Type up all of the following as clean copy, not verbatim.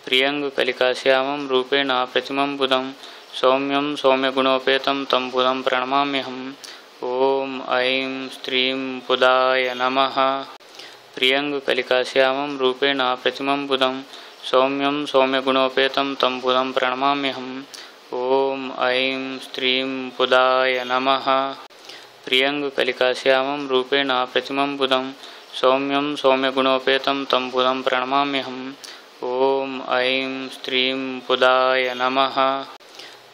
प्रियङ्गकलिकाश्यामं रूपेण प्रतिमं बुधं सौम्यं सौम्यगुणोपेतं तं बुधं प्रणमाम्यहम्। ॐ ऐं स्त्रीं बुधाय नमः। प्रियङ्गकलिकाश्यामं रूपेण प्रतिमं बुधं सौम्यं सौम्यगुणोपेतं तं बुधं प्रणमाम्यहम्। ॐ ऐं स्त्रीं बुधाय नमः। प्रियङ्गकलिकाश्यामं रूपेण प्रतिमं बुधं सौम्यं सौम्यगुणोपेतं तं बुधं प्रणमाम्यहम्। ॐ ऐं स्त्रीं बुधाय नमः।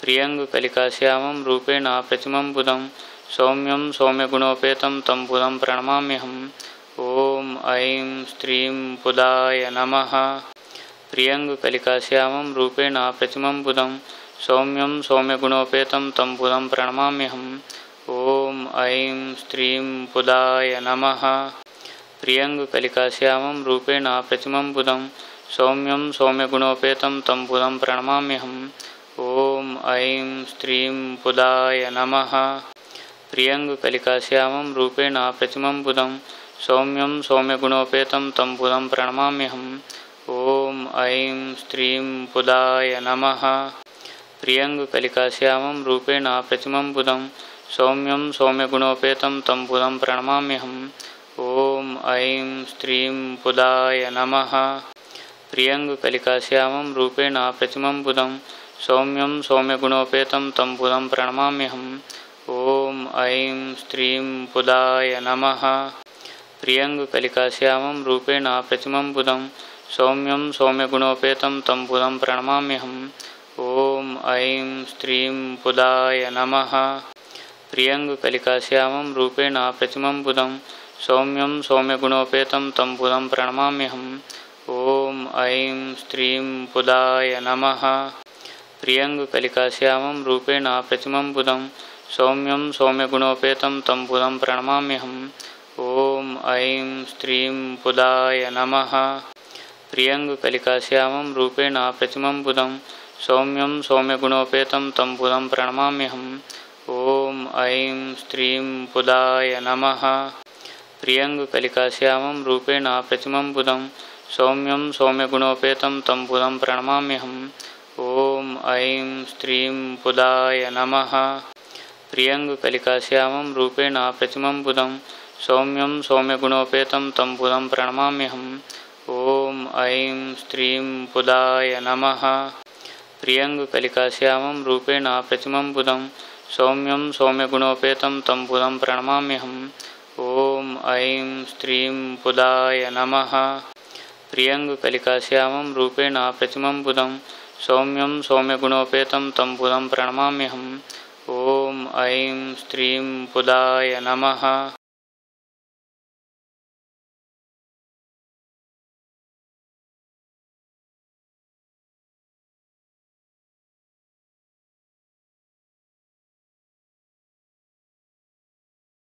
प्रियङ्गकलिकाश्यामं रूपेण प्रतिमं बुधं सौम्यं सौम्यगुणोपेतं तं बुधं प्रणमाम्यहम्। ॐ ऐं स्त्रीं बुधाय नमः। प्रियङ्गकलिकाश्यामं रूपेण प्रतिमं बुधं सौम्यं सौम्यगुणोपेतं तं बुधं प्रणमाम्यहम्। ॐ ऐं स्त्रीं बुधाय नमः। प्रियङ्गकलिकाश्यामं रूपेण प्रतिमं बुधं सौम्यं सौम्यगुणोपेतं तं बुधं प्रणमाम्यहम्। ॐ ऐं स्त्रीं बुधाय नमः। प्रियङ्गकलिकाश्यामं रूपेण प्रतिमं बुधं सौम्यं सौम्यगुणोपेतं तं बुधं प्रणमाम्यहम्। ॐ ऐं स्त्रीं बुधाय नमः। प्रियङ्गकलिकाश्यामं रूपेण प्रतिमं बुधं सौम्यं सौम्यगुणोपेतं तं बुधं प्रणमाम्यहम्। ॐ ऐं स्त्रीं बुधाय नमः। प्रियङ्गकलिकाश्यामं रूपेण प्रतिमं बुधं सौम्यं सौम्यगुणोपेतं तं बुधं प्रणमाम्यहम्। ॐ ऐं स्त्रीं बुधाय नमः। प्रियङ्गकलिकाश्यामं रूपेण प्रतिमं बुधं सौम्यं सौम्यगुणोपेतं तं बुधं प्रणमाम्यहम्। ॐ ऐं स्त्रीं बुधाय नमः। प्रियङ्गकलिकाश्यामं रूपेण प्रतिमं बुधं सौम्यं सौम्यगुणोपेतं तं बुधं प्रणमाम्यहम्। ॐ ऐं स्त्रीं बुधाय नमः। प्रियङ्गकलिकाश्यामं रूपेण प्रतिमं बुधं सौम्यं सौम्यगुणोपेतं तं बुधं प्रणमाम्यहम्। ॐ ऐं स्त्रीं बुधाय नमः। प्रियङ्गकलिकाश्यामं रूपेण प्रतिमं बुधं सौम्यं सौम्यगुणोपेतं तं बुधं प्रणमाम्यहम्। ॐ ऐं स्त्रीं बुधाय नमः। प्रियङ्गकलिकाश्यामं रूपेण प्रतिमं बुधं सौम्यं सौम्यगुणोपेतं तं बुधं प्रणमाम्यहम्। ॐ ऐं स्त्रीं बुधाय नमः। प्रियङ्गकलिकाश्यामं रूपेण प्रतिमं बुधं सौम्यं सौम्यगुणोपेतं तं बुधं प्रणमाम्यहम्। ॐ ऐं स्त्रीं बुधाय नमः। प्रियङ्गकलिकाश्यामं रूपेण प्रतिमं बुधं सौम्यं सौम्यगुणोपेतं तं बुधं प्रणमाम्यहम्। ॐ ऐं स्त्रीं बुधाय नमः। प्रियङ्गकलिकाश्यामं रूपेण प्रतिमं बुधं सौम्यं सौम्यगुणोपेतं तं बुधं प्रणमाम्यहम्। ॐ ऐं स्त्रीं बुधाय नमः।